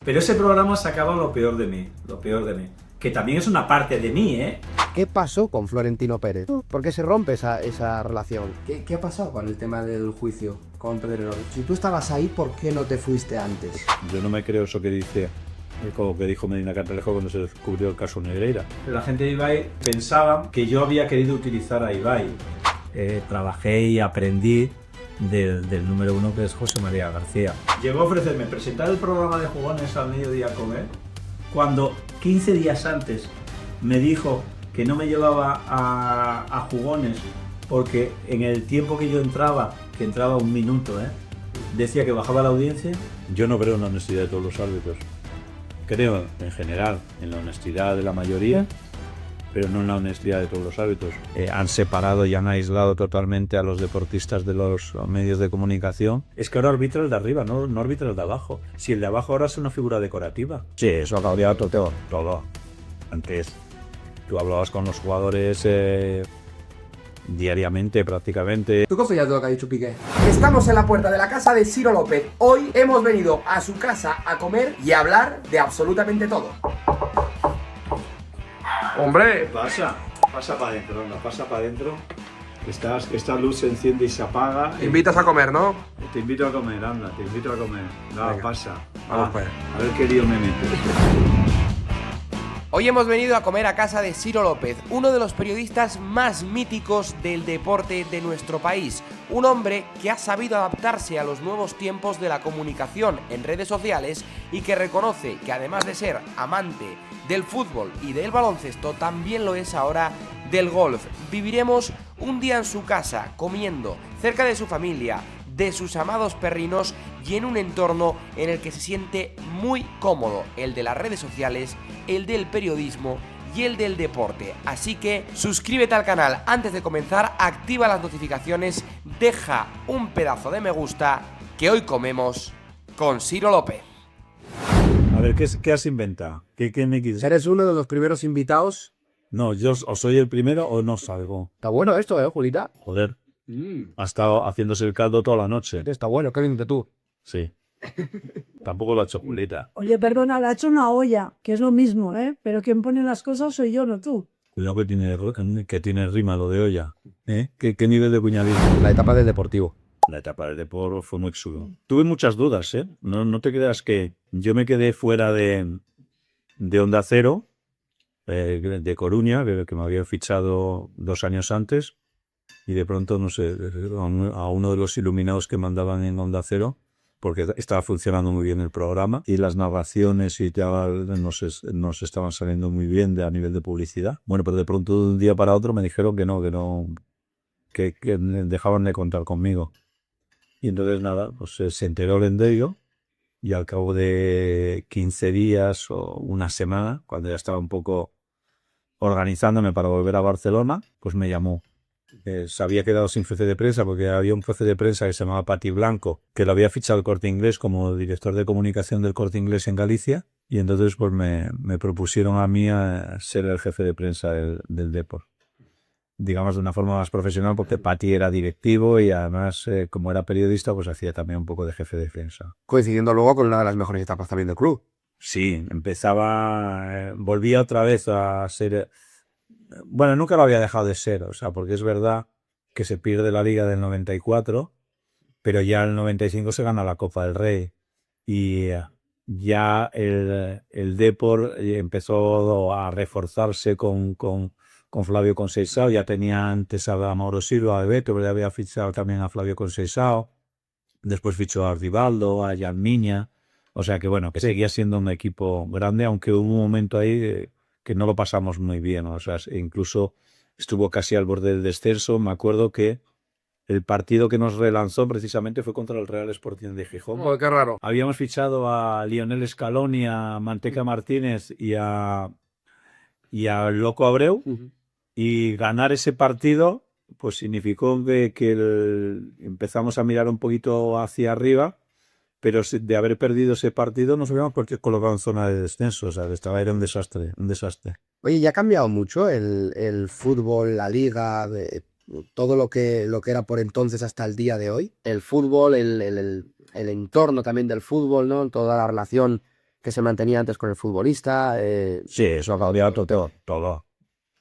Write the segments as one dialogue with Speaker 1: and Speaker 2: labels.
Speaker 1: Pero ese programa sacaba lo peor de mí, que también es una parte de mí, ¿eh?
Speaker 2: ¿Qué pasó con Florentino Pérez? ¿Por qué se rompe esa relación?
Speaker 3: ¿Qué ha pasado con el tema del juicio con Pedrerol? Si tú estabas ahí, ¿por qué no te fuiste antes?
Speaker 4: Yo no me creo eso que dice, como que dijo Medina Cantalejo cuando se descubrió el caso Negreira.
Speaker 1: La gente de Ibai pensaba que yo había querido utilizar a Ibai. Trabajé y aprendí del número uno, que es José María García. Llegó a ofrecerme presentar el programa de Jugones al mediodía a comer, cuando 15 días antes me dijo que no me llevaba a Jugones porque en el tiempo que yo entraba, que entraba un minuto, decía que bajaba la audiencia.
Speaker 4: Yo no creo en la honestidad de todos los árbitros. Creo, en general, en la honestidad de la mayoría, pero no en la honestidad de todos los árbitros. Han separado y han aislado totalmente a los deportistas de los medios de comunicación. Es que ahora arbitra el de arriba, no arbitra el de abajo. Si el de abajo ahora es una figura decorativa. Sí, eso ha cambiado todo. Antes tú hablabas con los jugadores diariamente, prácticamente.
Speaker 3: ¿Tú confías en lo que ha dicho Piqué? Estamos en la puerta de la casa de Ciro López. Hoy hemos venido a su casa a comer y a hablar de absolutamente todo. ¡Hombre!
Speaker 4: Pasa para adentro, anda, pasa para adentro. Esta luz se enciende y se apaga.
Speaker 3: Te invitas a comer, ¿no?
Speaker 4: Te invito a comer, anda, te invito a comer. No,
Speaker 3: Venga,
Speaker 4: pasa.
Speaker 3: vamos para allá.
Speaker 4: A ver qué lío me meto.
Speaker 3: Hoy hemos venido a comer a casa de Ciro López, uno de los periodistas más míticos del deporte de nuestro país. Un hombre que ha sabido adaptarse a los nuevos tiempos de la comunicación en redes sociales y que reconoce que además de ser amante del fútbol y del baloncesto, también lo es ahora del golf. Viviremos un día en su casa, comiendo, cerca de su familia, de sus amados perrinos y en un entorno en el que se siente muy cómodo, el de las redes sociales, el del periodismo y el del deporte. Así que suscríbete al canal antes de comenzar, activa las notificaciones, deja un pedazo de me gusta, que hoy comemos con Ciro López.
Speaker 4: A ver, ¿qué has inventado? ¿Qué me quieres?
Speaker 2: Eres uno de los primeros invitados.
Speaker 4: No, yo o soy el primero o no salgo.
Speaker 2: Está bueno esto, Julita.
Speaker 4: Joder, ha estado haciéndose el caldo toda la noche.
Speaker 2: Está bueno, ¿qué dices tú?
Speaker 4: Sí. Tampoco lo ha hecho Julita.
Speaker 5: Oye, perdona, la ha hecho una olla, que es lo mismo, ¿eh? Pero quien pone las cosas soy yo, no tú.
Speaker 4: Cuidado que tiene rima lo de olla. ¿Qué nivel de cuñadismo?
Speaker 2: La etapa del Deportivo.
Speaker 4: La etapa del deporte fue muy chulo. Tuve muchas dudas, ¿eh? No te creas que yo me quedé fuera de Onda Cero, de Coruña, que me había fichado 2 años antes, y de pronto, no sé, a uno de los iluminados que mandaban en Onda Cero, porque estaba funcionando muy bien el programa y las narraciones y tal nos estaban saliendo muy bien a nivel de publicidad. Bueno, pero de pronto de un día para otro me dijeron que dejaban de contar conmigo. Y entonces nada, pues se enteró el endello y al cabo de 15 días o una semana, cuando ya estaba un poco organizándome para volver a Barcelona, pues me llamó. Se había quedado sin jefe de prensa porque había un jefe de prensa que se llamaba Pati Blanco, que lo había fichado el Corte Inglés como director de comunicación del Corte Inglés en Galicia, y entonces pues me propusieron a mí a ser el jefe de prensa del Depor. Digamos de una forma más profesional, porque Pati era directivo y además, como era periodista, pues hacía también un poco de jefe de prensa.
Speaker 2: Coincidiendo luego con una de las mejores etapas también del club.
Speaker 4: Sí, volvía otra vez a ser... Bueno, nunca lo había dejado de ser, o sea, porque es verdad que se pierde la Liga del 94, pero ya en el 95 se gana la Copa del Rey. Y ya el Depor empezó a reforzarse con Flavio Conceição. Ya tenía antes a Mauro Silva, a Beto, pero ya había fichado también a Flavio Conceição. Después fichó a Rivaldo, a Jan Miña. O sea que bueno, que seguía siendo un equipo grande, aunque hubo un momento ahí que no lo pasamos muy bien. O sea, incluso estuvo casi al borde del descenso. Me acuerdo que el partido que nos relanzó precisamente fue contra el Real Sporting de Gijón.
Speaker 2: Oh, qué raro.
Speaker 4: Habíamos fichado a Lionel Scaloni, a Manteca Martínez y a Loco Abreu. Y ganar ese partido pues significó que empezamos a mirar un poquito hacia arriba, pero de haber perdido ese partido nos habíamos colocado en zona de descenso. O sea, era un desastre, un desastre.
Speaker 2: Oye, ¿ya ha cambiado mucho el fútbol, la liga, todo lo que era por entonces hasta el día de hoy? El fútbol, el entorno también del fútbol, ¿no? Toda la relación que se mantenía antes con el futbolista.
Speaker 4: Sí, eso ha cambiado todo.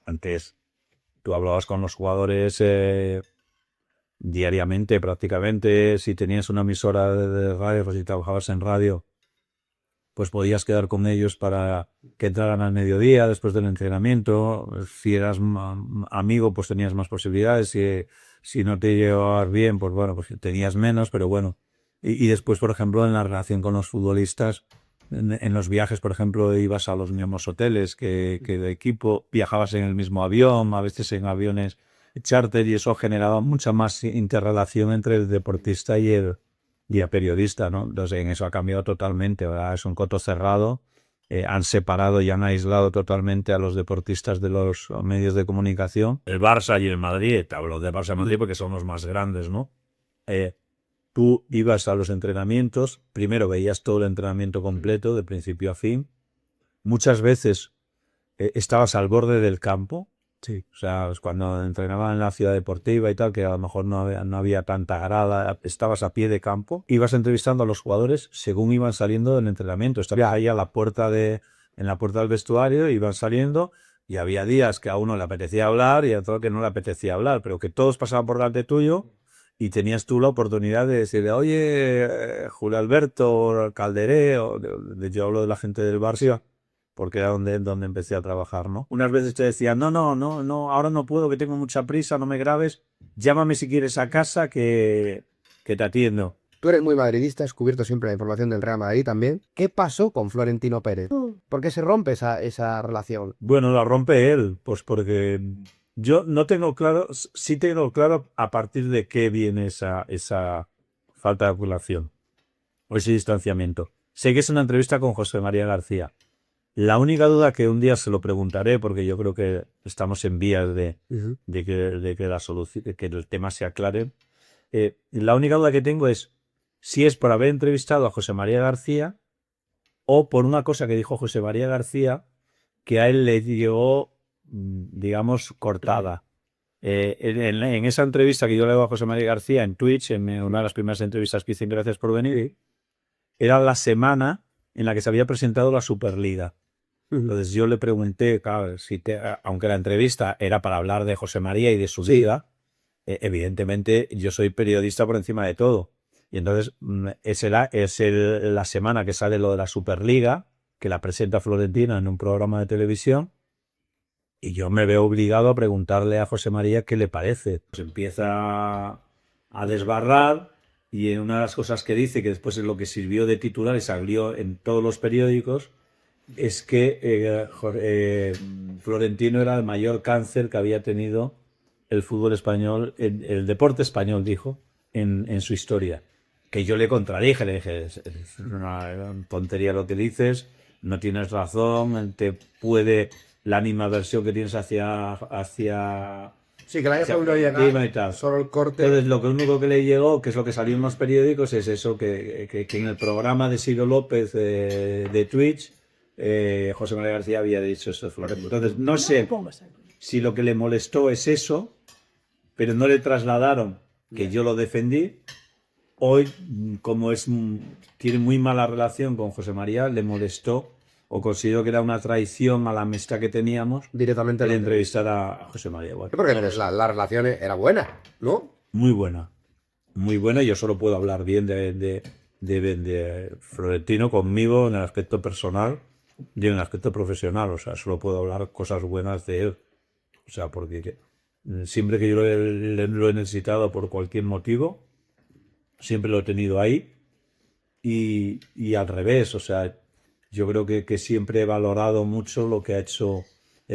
Speaker 4: Antes tú hablabas con los jugadores diariamente, prácticamente. Si tenías una emisora de radio, pues si trabajabas en radio, pues podías quedar con ellos para que entraran al mediodía después del entrenamiento. Si eras amigo, pues tenías más posibilidades. Si no te llevabas bien, pues bueno, pues tenías menos, pero bueno. Y después, por ejemplo, en la relación con los futbolistas, en los viajes, por ejemplo, ibas a los mismos hoteles que de equipo, viajabas en el mismo avión, a veces en aviones charter, y eso generaba mucha más interrelación entre el deportista y el periodista, ¿no? Entonces, en eso ha cambiado totalmente, ¿verdad? Es un coto cerrado, han separado y han aislado totalmente a los deportistas de los medios de comunicación. El Barça y el Madrid, te hablo de Barça y Madrid porque son los más grandes, ¿no? Tú ibas a los entrenamientos, primero veías todo el entrenamiento completo, de principio a fin. Muchas veces estabas al borde del campo. Sí. O sea, cuando entrenaba en la ciudad deportiva y tal, que a lo mejor no había tanta grada, estabas a pie de campo, ibas entrevistando a los jugadores según iban saliendo del entrenamiento. Estabas ahí en la puerta del vestuario, iban saliendo, y había días que a uno le apetecía hablar y a otro que no le apetecía hablar, pero que todos pasaban por delante tuyo. Y tenías tú la oportunidad de decirle, oye, Julio Alberto, Calderé, yo hablo de la gente del Barça, porque era donde empecé a trabajar, ¿no? Unas veces te decían, no, ahora no puedo, que tengo mucha prisa, no me grabes, llámame si quieres a casa que te atiendo.
Speaker 2: Tú eres muy madridista, has cubierto siempre la información del Real Madrid también. ¿Qué pasó con Florentino Pérez? ¿Por qué se rompe esa relación?
Speaker 4: Bueno, la rompe él, pues porque yo no tengo claro, sí tengo claro a partir de qué viene esa falta de relación o ese distanciamiento. Sé que es una entrevista con José María García. La única duda, que un día se lo preguntaré, porque yo creo que estamos en vías de que la solución, que el tema se aclare. La única duda que tengo es si es por haber entrevistado a José María García o por una cosa que dijo José María García que a él le llegó, digamos, cortada. En esa entrevista que yo le hago a José María García en Twitch, en una de las primeras entrevistas que hice en Gracias por Venir, era la semana en la que se había presentado la Superliga. Entonces yo le pregunté, claro, aunque la entrevista era para hablar de José María y de su vida, evidentemente yo soy periodista por encima de todo. Y entonces es la semana que sale lo de la Superliga, que la presenta Florentino en un programa de televisión, y yo me veo obligado a preguntarle a José María qué le parece. Pues empieza a desbarrar, y en una de las cosas que dice, que después es lo que sirvió de titular y salió en todos los periódicos, es que Florentino era el mayor cáncer que había tenido el fútbol español, el deporte español, dijo, en su historia. Que yo le contradije, le dije, es una tontería lo que dices, no tienes razón, la animadversión que tienes hacia
Speaker 2: Sí, que la haya
Speaker 4: y tal.
Speaker 2: Solo el corte.
Speaker 4: Entonces, lo único que le llegó, que es lo que salió en los periódicos, es eso, que en el programa de Ciro López de Twitch, José María García había dicho eso de Florentino. Entonces, no sé si lo que le molestó es eso, pero no le trasladaron que yo lo defendí. Hoy, como tiene muy mala relación con José María, le molestó, o considero que era una traición a la amistad que teníamos,
Speaker 2: Directamente
Speaker 4: el entrevistar a José María. Bueno,
Speaker 2: porque la relación era buena, ¿no?
Speaker 4: muy buena. Muy buena. Yo solo puedo hablar bien de Florentino conmigo en el aspecto personal y en el aspecto profesional. O sea, solo puedo hablar cosas buenas de él. O sea, porque siempre que yo lo he necesitado por cualquier motivo, siempre lo he tenido ahí. Y al revés, o sea, yo creo que siempre he valorado mucho lo que ha hecho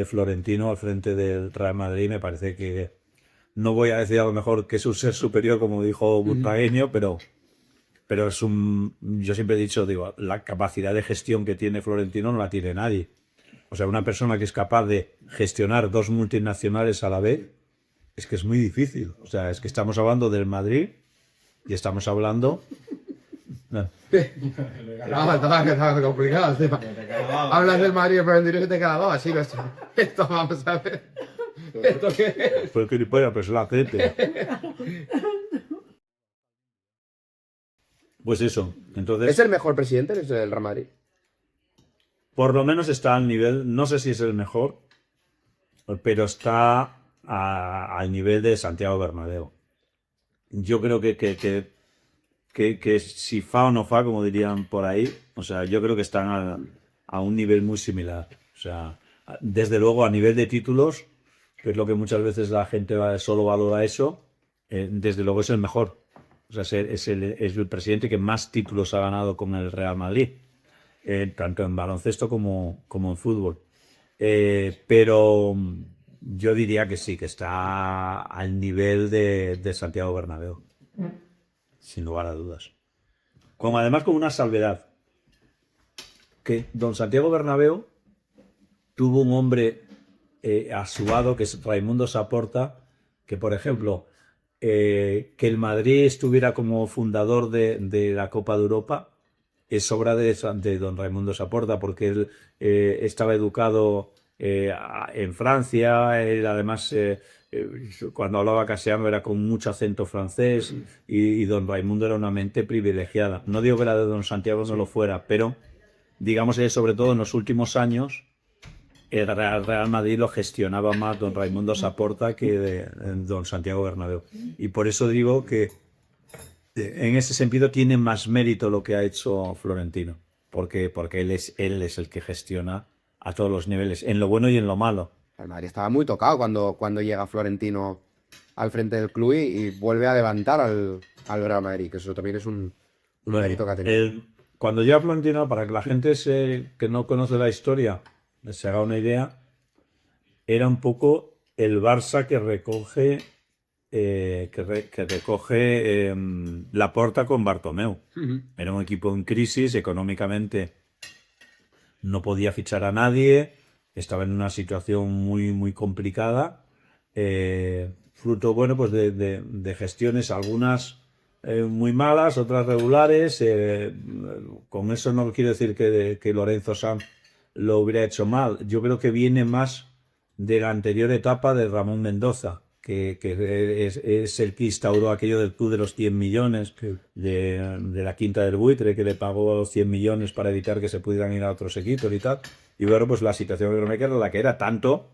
Speaker 4: Florentino al frente del Real Madrid. Me parece que, no voy a decir a lo mejor que es un ser superior, como dijo Butragueño, pero yo siempre he dicho, digo, la capacidad de gestión que tiene Florentino no la tiene nadie. O sea, una persona que es capaz de gestionar dos multinacionales a la vez, es que es muy difícil. O sea, es que estamos hablando del Madrid y estamos hablando...
Speaker 2: Estaba complicado. Hablas del Madrid, pero en directo te quedaba así. Esto vamos a ver. ¿Esto qué es?
Speaker 4: Pues es la gente. Pues eso. Entonces,
Speaker 2: ¿Es el mejor presidente del Real Madrid?
Speaker 4: por lo menos está al nivel, no sé si es el mejor, pero está al nivel de Santiago Bernabéu. Yo creo que si fa o no fa, como dirían por ahí, o sea, yo creo que están a un nivel muy similar. O sea, desde luego a nivel de títulos, que es lo que muchas veces la gente solo valora eso, desde luego es el mejor. O sea, es el presidente que más títulos ha ganado con el Real Madrid, tanto en baloncesto como en fútbol. Pero yo diría que sí, que está al nivel de Santiago Bernabéu, sin lugar a dudas. Como además con una salvedad, que don Santiago Bernabéu tuvo un hombre a su lado, que es Raimundo Saporta, que por ejemplo, que el Madrid estuviera como fundador de la Copa de Europa es obra de don Raimundo Saporta, porque él estaba educado en Francia, él además cuando hablaba castellano era con mucho acento francés y don Raimundo era una mente privilegiada. No digo que la de don Santiago no lo fuera, pero digamos que sobre todo en los últimos años el Real Madrid lo gestionaba más don Raimundo Saporta que don Santiago Bernabéu. Y por eso digo que en ese sentido tiene más mérito lo que ha hecho Florentino, porque él es el que gestiona a todos los niveles, en lo bueno y en lo malo.
Speaker 2: El Madrid estaba muy tocado cuando llega Florentino al frente del club y vuelve a levantar al Real Madrid, que eso también es un mérito que ha tenido.
Speaker 4: Cuando llega Florentino, para que la gente que no conoce la historia se haga una idea, era un poco el Barça que recoge Laporta con Bartomeu. Era un equipo en crisis económicamente, no podía fichar a nadie, estaba en una situación muy, muy complicada, fruto, bueno, pues de gestiones, algunas muy malas, otras regulares. Con eso no quiero decir que Lorenzo Sanz lo hubiera hecho mal. Yo creo que viene más de la anterior etapa de Ramón Mendoza, que es el que instauró aquello del club de los 100 millones, de la Quinta del Buitre, que le pagó 100 millones para evitar que se pudieran ir a otros equipos y tal. Y bueno, pues la situación económica era la que era, tanto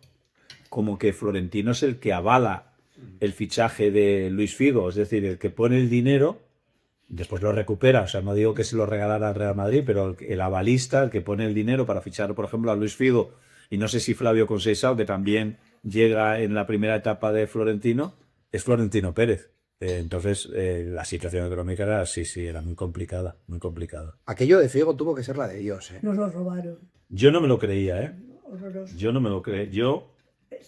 Speaker 4: como que Florentino es el que avala el fichaje de Luis Figo, es decir, el que pone el dinero, después lo recupera. O sea, no digo que se lo regalara al Real Madrid, pero el avalista, el que pone el dinero para fichar, por ejemplo, a Luis Figo, y no sé si Flavio Conceição, que también llega en la primera etapa de Florentino, es Florentino Pérez. Entonces, la situación económica era, sí, era muy complicada, muy complicada.
Speaker 2: Aquello de Figo tuvo que ser la de Dios, ¿eh?
Speaker 5: Nos lo robaron.
Speaker 4: Yo no me lo creía, ¿eh?
Speaker 5: Horroroso.
Speaker 4: Yo no me lo creía. Yo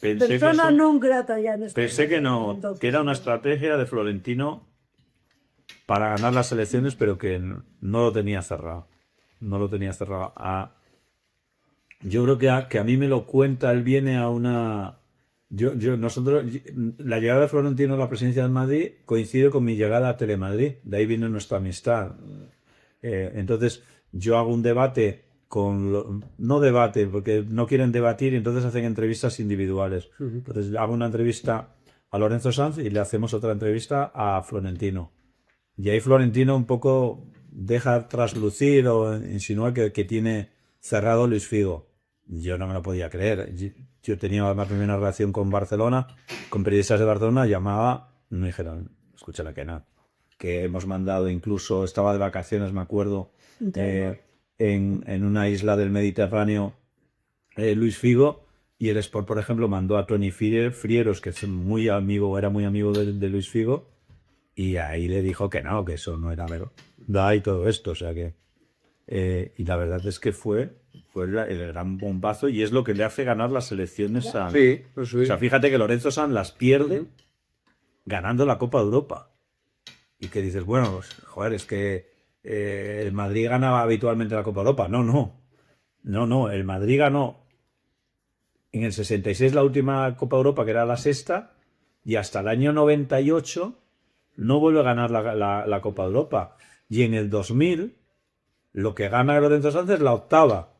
Speaker 4: pensé
Speaker 5: Persona
Speaker 4: que
Speaker 5: non grata ya en este
Speaker 4: pensé que no,
Speaker 5: momento.
Speaker 4: que era una estrategia de Florentino para ganar las elecciones, pero que no lo tenía cerrado. No lo tenía cerrado. Yo creo que a mí me lo cuenta, él viene a una... la llegada de Florentino a la presidencia del Madrid coincide con mi llegada a Telemadrid, de ahí viene nuestra amistad. Entonces yo hago un debate no debate, porque no quieren debatir y entonces hacen entrevistas individuales. Entonces hago una entrevista a Lorenzo Sanz y le hacemos otra entrevista a Florentino. Y ahí Florentino un poco deja traslucir o insinúa que tiene cerrado Luis Figo. Yo no me lo podía creer. Yo tenía además primera relación con Barcelona, con periodistas de Barcelona, llamaba, me dijeron, escúchala que hemos mandado, incluso estaba de vacaciones, me acuerdo, en una isla del Mediterráneo, Luis Figo, y el Sport, por ejemplo, mandó a Toni Frieros, que es era muy amigo de Luis Figo, y ahí le dijo que no, que eso no era verdad y todo esto. O sea que y la verdad es que fue el gran bombazo, y es lo que le hace ganar las elecciones a...
Speaker 2: Sí, pues sí.
Speaker 4: O sea, fíjate que Lorenzo Sanz las pierde ganando la Copa de Europa. Y que dices, bueno, pues, joder, es que el Madrid ganaba habitualmente la Copa de Europa. No, el Madrid ganó en el 66 la última Copa de Europa, que era la sexta, y hasta el año 98 no vuelve a ganar la Copa de Europa. Y en el 2000 lo que gana Lorenzo Sanz es la octava.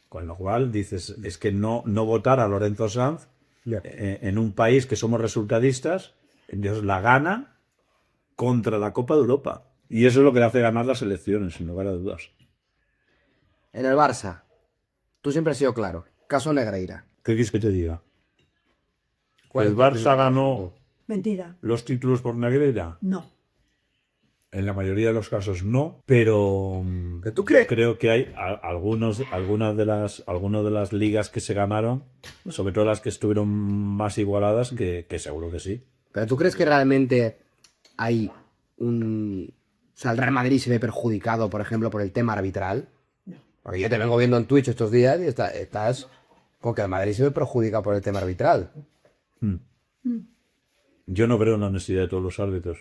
Speaker 4: Con lo cual dices, es que no votar a Lorenzo Sanz en un país que somos resultadistas, Dios la gana contra la Copa de Europa. Y eso es lo que le hace ganar las elecciones, sin lugar a dudas.
Speaker 3: En el Barça,
Speaker 2: Tú siempre has sido claro. Caso Negreira.
Speaker 4: ¿Qué quieres que te diga?
Speaker 2: ¿Cuál
Speaker 4: ¿El
Speaker 2: es?
Speaker 4: Barça ganó
Speaker 5: Mentira.
Speaker 4: los títulos por Negreira?
Speaker 5: No.
Speaker 4: En la mayoría de los casos no, pero
Speaker 2: ¿Pero tú crees?
Speaker 4: creo que hay algunas de las ligas que se ganaron, sobre todo las que estuvieron más igualadas, que seguro que sí.
Speaker 2: ¿Pero tú crees que realmente hay un... O sea, el Real Madrid se ve perjudicado, por ejemplo, por el tema arbitral? Porque yo te vengo viendo en Twitch estos días y estás con que el Madrid se ve perjudicado por el tema arbitral.
Speaker 4: Yo no creo en la honestidad de todos los árbitros.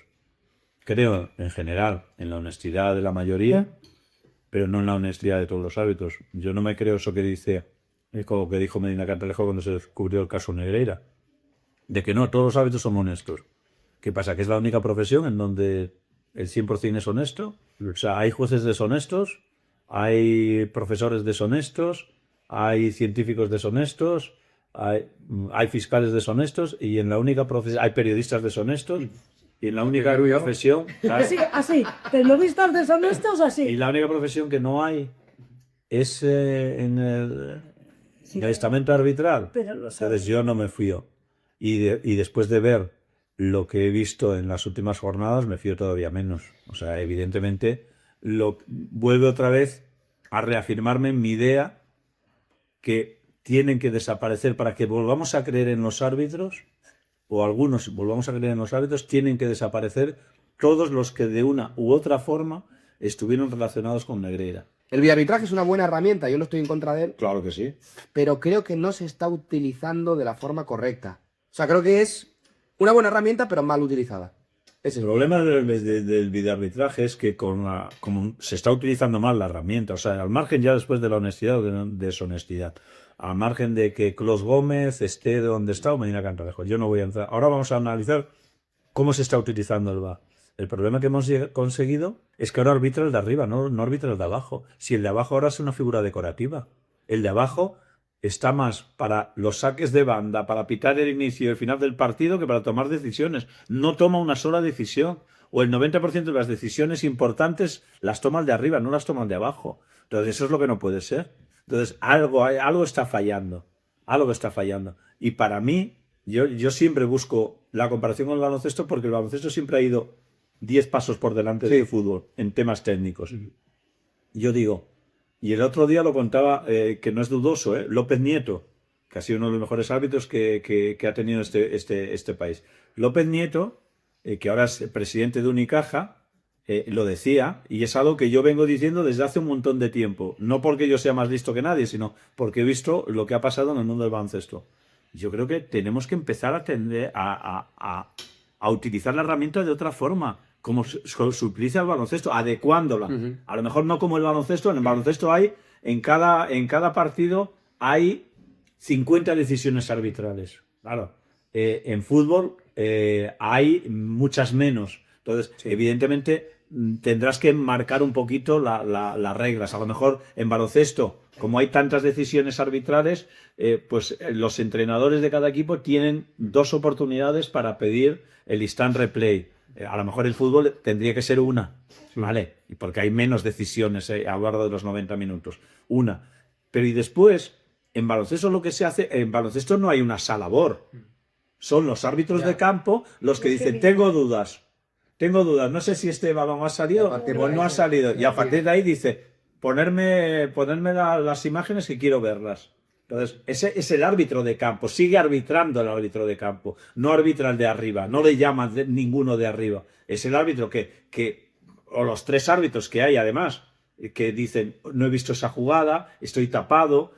Speaker 4: Creo, en general, en la honestidad de la mayoría, pero no en la honestidad de todos los árbitros. Yo no me creo eso que dice, como que dijo Medina Cantalejo cuando se descubrió el caso Negreira, de que no, todos los árbitros son honestos. ¿Qué pasa? ¿Que es la única profesión en donde el 100% es honesto? O sea, hay jueces deshonestos, hay profesores deshonestos, hay científicos deshonestos, hay fiscales deshonestos y en la única profesión hay periodistas deshonestos y en la única profesión
Speaker 5: Así. ¿Periodistas deshonestos así?
Speaker 4: y la única profesión que no hay es en el estamento arbitral.
Speaker 5: Pero lo sabes.
Speaker 4: Entonces yo no me fío y después de ver lo que he visto en las últimas jornadas me fío todavía menos. O sea, evidentemente vuelve otra vez a reafirmarme en mi idea que tienen que desaparecer para que volvamos a creer en los árbitros, o algunos volvamos a creer en los árbitros, tienen que desaparecer todos los que de una u otra forma estuvieron relacionados con Negreira.
Speaker 2: El videoarbitraje es una buena herramienta, yo no estoy en contra de él,
Speaker 4: Claro que sí.
Speaker 2: pero creo que no se está utilizando de la forma correcta. O sea, creo que es una buena herramienta, pero mal utilizada.
Speaker 4: El problema del videoarbitraje es que como se está utilizando mal la herramienta, o sea, al margen ya después de la honestidad o de la deshonestidad, al margen de que Clos Gómez esté donde está o Medina Cantalejo, yo no voy a entrar. Ahora vamos a analizar cómo se está utilizando el VAR. El problema que hemos conseguido es que ahora arbitra el de arriba, no arbitra el de abajo. Si el de abajo ahora es una figura decorativa, el de abajo está más para los saques de banda, para pitar el inicio y el final del partido que para tomar decisiones. No toma una sola decisión. O el 90% de las decisiones importantes las toma el de arriba, no las toma el de abajo. Entonces eso es lo que no puede ser. Entonces algo está fallando. Algo está fallando. Y para mí, yo siempre busco la comparación con el baloncesto porque el baloncesto siempre ha ido 10 pasos por delante del fútbol en temas técnicos. Yo digo... Y el otro día lo contaba, que no es dudoso, López Nieto, que ha sido uno de los mejores árbitros que ha tenido este país. López Nieto, que ahora es presidente de Unicaja, lo decía, y es algo que yo vengo diciendo desde hace un montón de tiempo. No porque yo sea más listo que nadie, sino porque he visto lo que ha pasado en el mundo del baloncesto. Yo creo que tenemos que empezar a tender a utilizar la herramienta de otra forma. Como se utiliza el baloncesto, adecuándola. A lo mejor no como el baloncesto. En el baloncesto hay, en cada partido, hay 50 decisiones arbitrales. Claro. En fútbol hay muchas menos. Entonces, evidentemente, tendrás que marcar un poquito las reglas. A lo mejor en baloncesto, como hay tantas decisiones arbitrales, pues los entrenadores de cada equipo tienen 2 oportunidades para pedir el instant replay. A lo mejor el fútbol tendría que ser una, ¿vale? Y porque hay menos decisiones a lo largo de los 90 minutos. Una. Pero y después, en baloncesto lo que se hace, en baloncesto no hay una salabor. Son los árbitros de campo los que dicen, tengo dudas, no sé si este balón ha salido o no ha salido. Y a partir de ahí dice, ponerme las imágenes que quiero verlas. Entonces, ese es el árbitro de campo, sigue arbitrando el árbitro de campo, no arbitra el de arriba, no le llama ninguno de arriba. Es el árbitro o los 3 árbitros que hay además, que dicen, no he visto esa jugada, estoy tapado,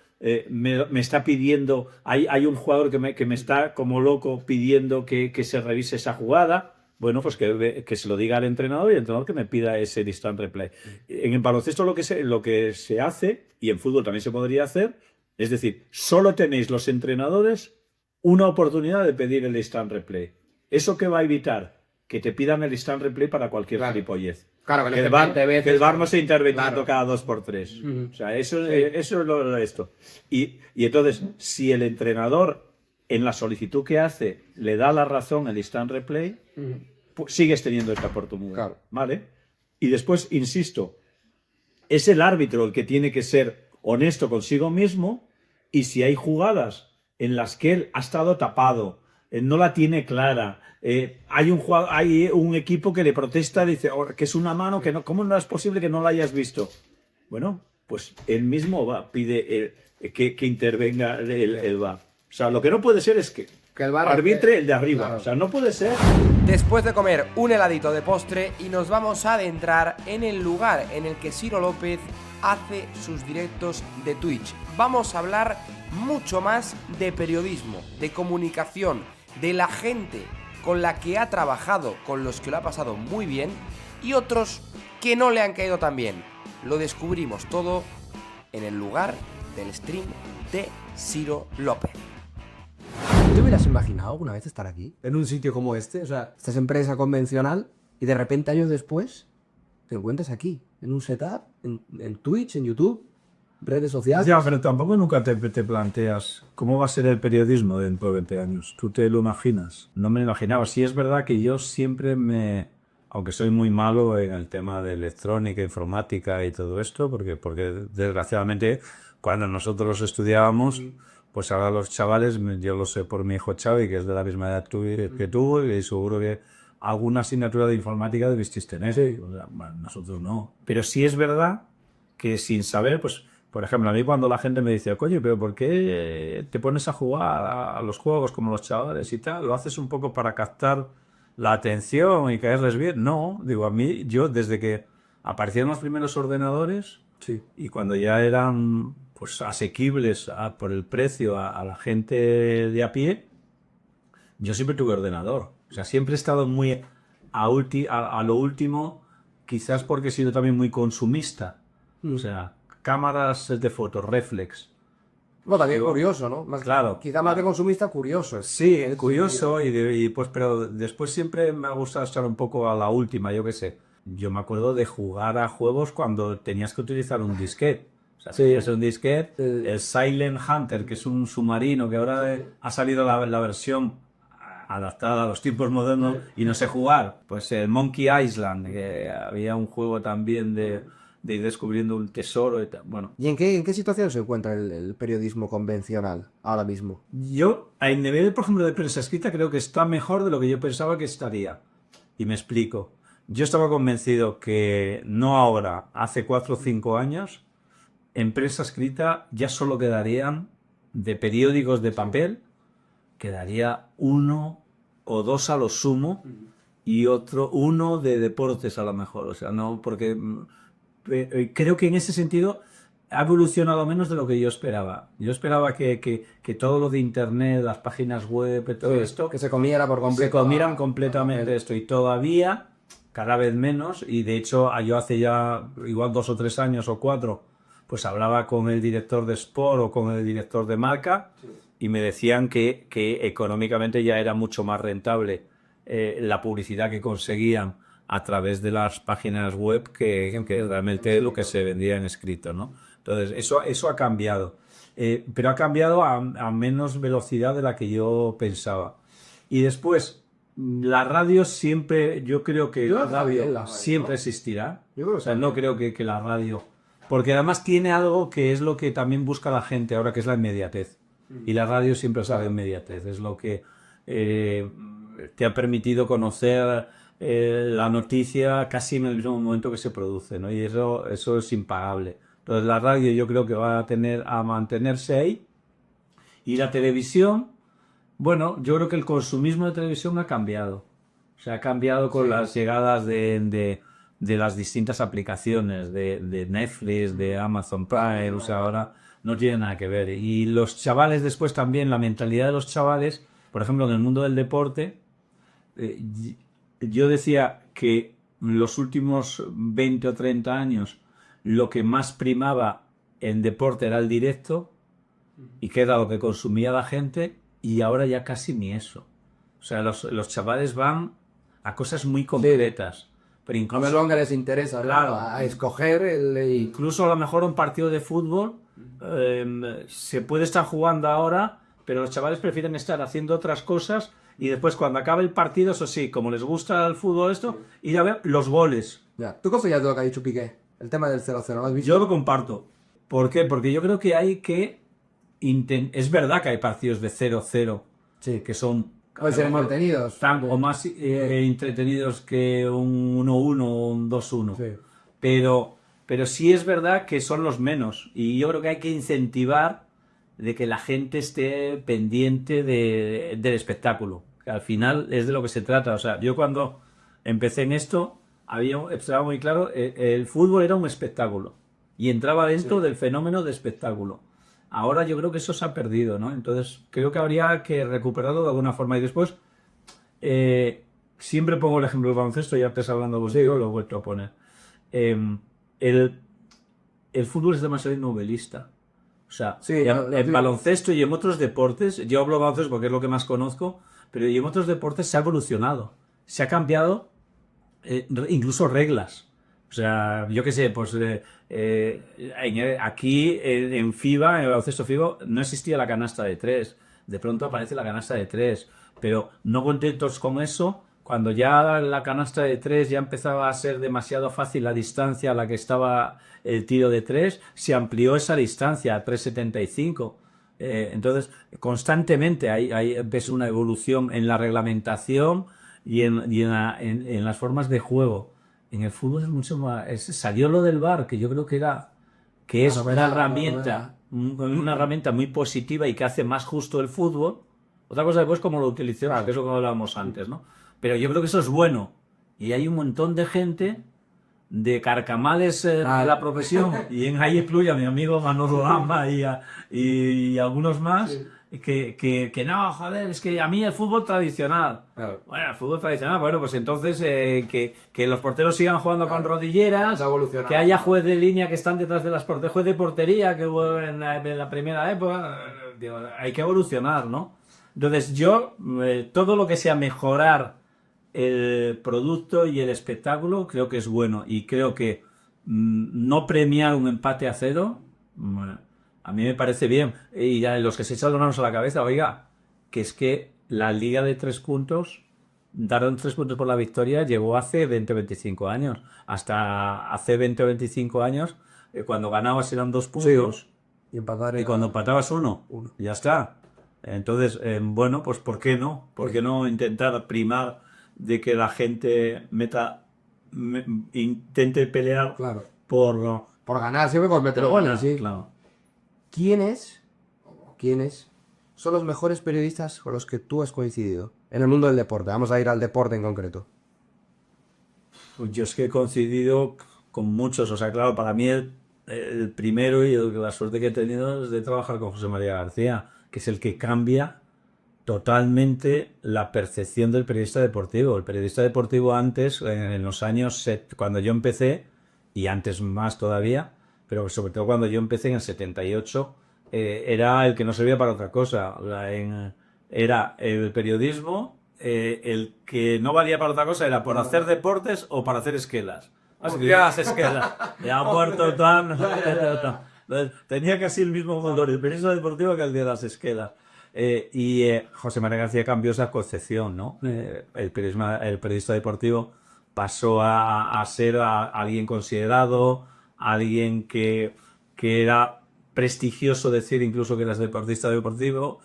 Speaker 4: me está pidiendo, hay un jugador que me está como loco pidiendo que se revise esa jugada. Bueno, pues que se lo diga al entrenador y el entrenador que me pida ese instant replay. En el baloncesto lo que se hace, y en fútbol también se podría hacer, es decir, solo tenéis los entrenadores una oportunidad de pedir el instant replay. ¿Eso qué va a evitar? Que te pidan el instant replay para cualquier gilipollez.
Speaker 2: Claro,
Speaker 4: que el VAR no se interveniendo cada 2x3. O sea, eso es esto. Y entonces, si el entrenador en la solicitud que hace le da la razón el instant replay, pues sigues teniendo esta oportunidad.
Speaker 2: Claro.
Speaker 4: ¿Vale? Y después, insisto, es el árbitro el que tiene que ser
Speaker 1: honesto consigo mismo, y si hay jugadas en las que él ha estado tapado, no la tiene clara, hay un equipo que le protesta, dice que es una mano, que no, ¿cómo no es posible que no la hayas visto? Bueno, pues él mismo pide que intervenga el VAR. O sea, lo que no puede ser es que
Speaker 2: el VAR
Speaker 1: arbitre el de arriba.
Speaker 2: Claro.
Speaker 1: O sea, no puede ser.
Speaker 3: Después de comer un heladito de postre y nos vamos a adentrar en el lugar en el que Ciro López hace sus directos de Twitch. Vamos a hablar mucho más de periodismo, de comunicación, de la gente con la que ha trabajado, con los que lo ha pasado muy bien y otros que no le han caído tan bien. Lo descubrimos todo en el lugar del stream de Ciro López.
Speaker 2: ¿Te hubieras imaginado alguna vez estar aquí? En un sitio como este, o sea, estás empresa convencional y de repente años después te encuentras aquí, en un setup, en Twitch, en YouTube, redes sociales.
Speaker 1: Ya, pero tampoco nunca te planteas cómo va a ser el periodismo dentro de 20 años. ¿Tú te lo imaginas? No me lo imaginaba. Sí es verdad que yo siempre aunque soy muy malo en el tema de electrónica, informática y todo esto, porque desgraciadamente cuando nosotros estudiábamos, pues ahora los chavales, yo lo sé por mi hijo Xavi, que es de la misma edad que tú, y seguro que alguna asignatura de informática debisteis tener. Sí. O sea, bueno, nosotros no. Pero sí es verdad que sin saber, pues, por ejemplo, a mí cuando la gente me dice, coño, pero ¿por qué te pones a jugar a los juegos como los chavales y tal? ¿Lo haces un poco para captar la atención y caerles bien? No, digo, a mí, yo desde que aparecieron los primeros ordenadores, sí, y cuando ya eran pues asequibles por el precio a la gente de a pie, yo siempre tuve ordenador. O sea, siempre he estado muy a lo último, quizás porque he sido también muy consumista. O sea, cámaras de fotos, reflex.
Speaker 2: Bueno, también curioso, ¿no? Más,
Speaker 1: claro.
Speaker 2: Quizá más de consumista, curioso.
Speaker 1: Sí, curioso, pues, pero después siempre me ha gustado estar un poco a la última, yo qué sé. Yo me acuerdo de jugar a juegos cuando tenías que utilizar un disquete. O sea, sí, es un disquete, el Silent Hunter, que es un submarino, que ahora ha salido la versión adaptada a los tiempos modernos y no sé jugar. Pues el Monkey Island, que había un juego también de ir descubriendo un tesoro y tal. Bueno.
Speaker 2: ¿Y en qué situación se encuentra el periodismo convencional ahora mismo?
Speaker 1: Yo, a nivel, por ejemplo, de prensa escrita, creo que está mejor de lo que yo pensaba que estaría. Y me explico. Yo estaba convencido que no ahora, hace 4 o 5 años, en prensa escrita ya solo quedarían de periódicos de papel, quedaría 1 o 2 a lo sumo y uno de deportes a lo mejor. O sea, no, porque creo que en ese sentido ha evolucionado menos de lo que yo esperaba. Yo esperaba que todo lo de internet, las páginas web, todo esto,
Speaker 2: que se comiera por completo.
Speaker 1: Se comieran completamente esto, y todavía cada vez menos. Y de hecho yo hace ya igual 2 o 3 años o 4, pues hablaba con el director de Sport o con el director de Marca, y me decían que económicamente ya era mucho más rentable la publicidad que conseguían a través de las páginas web que realmente lo que se vendía en escrito, ¿no? Entonces, eso ha cambiado. Pero ha cambiado a menos velocidad de la que yo pensaba. Y después, la radio siempre, yo creo que la radio siempre existirá. O sea, no creo que la radio... Porque además tiene algo que es lo que también busca la gente ahora, que es la inmediatez. Y la radio siempre sabe inmediatez. Es lo que te ha permitido conocer la noticia casi en el mismo momento que se produce, ¿no? Y eso es impagable. Entonces la radio yo creo que va a mantenerse ahí. Y la televisión, bueno, yo creo que el consumismo de televisión ha cambiado. O sea, ha cambiado con las llegadas de las distintas aplicaciones, de Netflix, de Amazon Prime. O sea, ahora no tiene nada que ver. Y los chavales después también, la mentalidad de los chavales, por ejemplo, en el mundo del deporte, yo decía que los últimos 20 o 30 años lo que más primaba en deporte era el directo, y que era lo que consumía la gente, y ahora ya casi ni eso. O sea, los chavales van a cosas muy concretas. Pero incluso,
Speaker 2: no es lo que les interesa,
Speaker 1: claro,
Speaker 2: a escoger
Speaker 1: incluso a lo mejor un partido de fútbol se puede estar jugando ahora, pero los chavales prefieren estar haciendo otras cosas, y después cuando acabe el partido, eso sí, como les gusta el fútbol ir a ver los goles.
Speaker 2: Ya. ¿Tú confías en lo que ha dicho Piqué? El tema del 0-0, ¿lo has visto?
Speaker 1: Yo lo comparto. ¿Por qué? Porque yo creo que hay que... Es verdad que hay partidos de 0-0
Speaker 2: Sí.
Speaker 1: que son
Speaker 2: Pueden ser entretenidos.
Speaker 1: tan o más entretenidos que un 1-1 o un 2-1.
Speaker 2: Sí.
Speaker 1: Pero sí es verdad que son los menos. Y yo creo que hay que incentivar de que la gente esté pendiente del espectáculo. Que al final es de lo que se trata. O sea, yo cuando empecé en esto, estaba muy claro, el fútbol era un espectáculo. Y entraba dentro del fenómeno de espectáculo. Ahora yo creo que eso se ha perdido, ¿no? Entonces creo que habría que recuperarlo de alguna forma. Y después, siempre pongo el ejemplo del baloncesto, y antes hablando contigo lo he vuelto a poner. El fútbol es demasiado novelista. O sea,
Speaker 2: Sí,
Speaker 1: en baloncesto y en otros deportes, yo hablo de baloncesto porque es lo que más conozco, pero y en otros deportes se ha evolucionado. Se ha cambiado incluso reglas. O sea, yo qué sé, pues aquí en FIBA, en el baloncesto FIBA, no existía la canasta de 3. De pronto aparece la canasta de 3. Pero no contentos con eso, cuando ya la canasta de 3 ya empezaba a ser demasiado fácil la distancia a la que estaba el tiro de 3, se amplió esa distancia a 3,75. Entonces, constantemente ves una evolución en la reglamentación y en las formas de juego. En el fútbol es mucho más... salió lo del VAR, que yo creo que es una herramienta muy positiva y que hace más justo el fútbol. Otra cosa después cómo lo utilizamos, que es lo que hablábamos antes, ¿no? Pero yo creo que eso es bueno. Y hay un montón de gente, de carcamales de la profesión, y en ahí incluye a mi amigo Manolo Lama y algunos más, que no, joder, es que a mí el fútbol tradicional.
Speaker 2: Claro.
Speaker 1: Bueno, el fútbol tradicional, bueno, pues entonces que los porteros sigan jugando con rodilleras,
Speaker 2: Ha evolucionado.
Speaker 1: que haya juez de línea que están detrás de las porterías, juez de portería que hubo en la primera época. Digo, hay que evolucionar, ¿no? Entonces yo, todo lo que sea mejorar el producto y el espectáculo, creo que es bueno. Y creo que no premiar un empate a 0, a mí me parece bien. Y a los que se echan las manos a la cabeza, oiga, que es que la liga de 3 puntos, daron 3 puntos por la victoria, llegó hace 20 o 25 años. Hasta hace 20 o 25 años, cuando ganabas eran 2 puntos.
Speaker 2: Y empatar
Speaker 1: Y cuando empatabas uno, ya está. Entonces, bueno, pues ¿por qué no? ¿Por qué no intentar primar de que la gente intente pelear
Speaker 2: Claro.
Speaker 1: por
Speaker 2: ganar, siempre por meter goles, sí.
Speaker 1: Claro.
Speaker 2: ¿Quiénes son los mejores periodistas con los que tú has coincidido en el mundo del deporte? Vamos a ir al deporte en concreto.
Speaker 1: Pues yo es que he coincidido con muchos. O sea, claro, para mí el primero y la suerte que he tenido es de trabajar con José María García, que es el que cambia totalmente la percepción del periodista deportivo. El periodista deportivo antes, en los años, cuando yo empecé, y antes más todavía, pero sobre todo cuando yo empecé en el 78, era el que no servía para otra cosa. Era el periodismo, el que no valía para otra cosa, era por hacer deportes o para hacer esquelas. Ya haces esquelas, ya muerto tan... Tenía casi el mismo valor el periodista deportivo que el de las esquelas. José María García cambió esa concepción, ¿no? El periodista deportivo pasó a ser alguien considerado, alguien que era prestigioso decir incluso que eras periodista deportivo,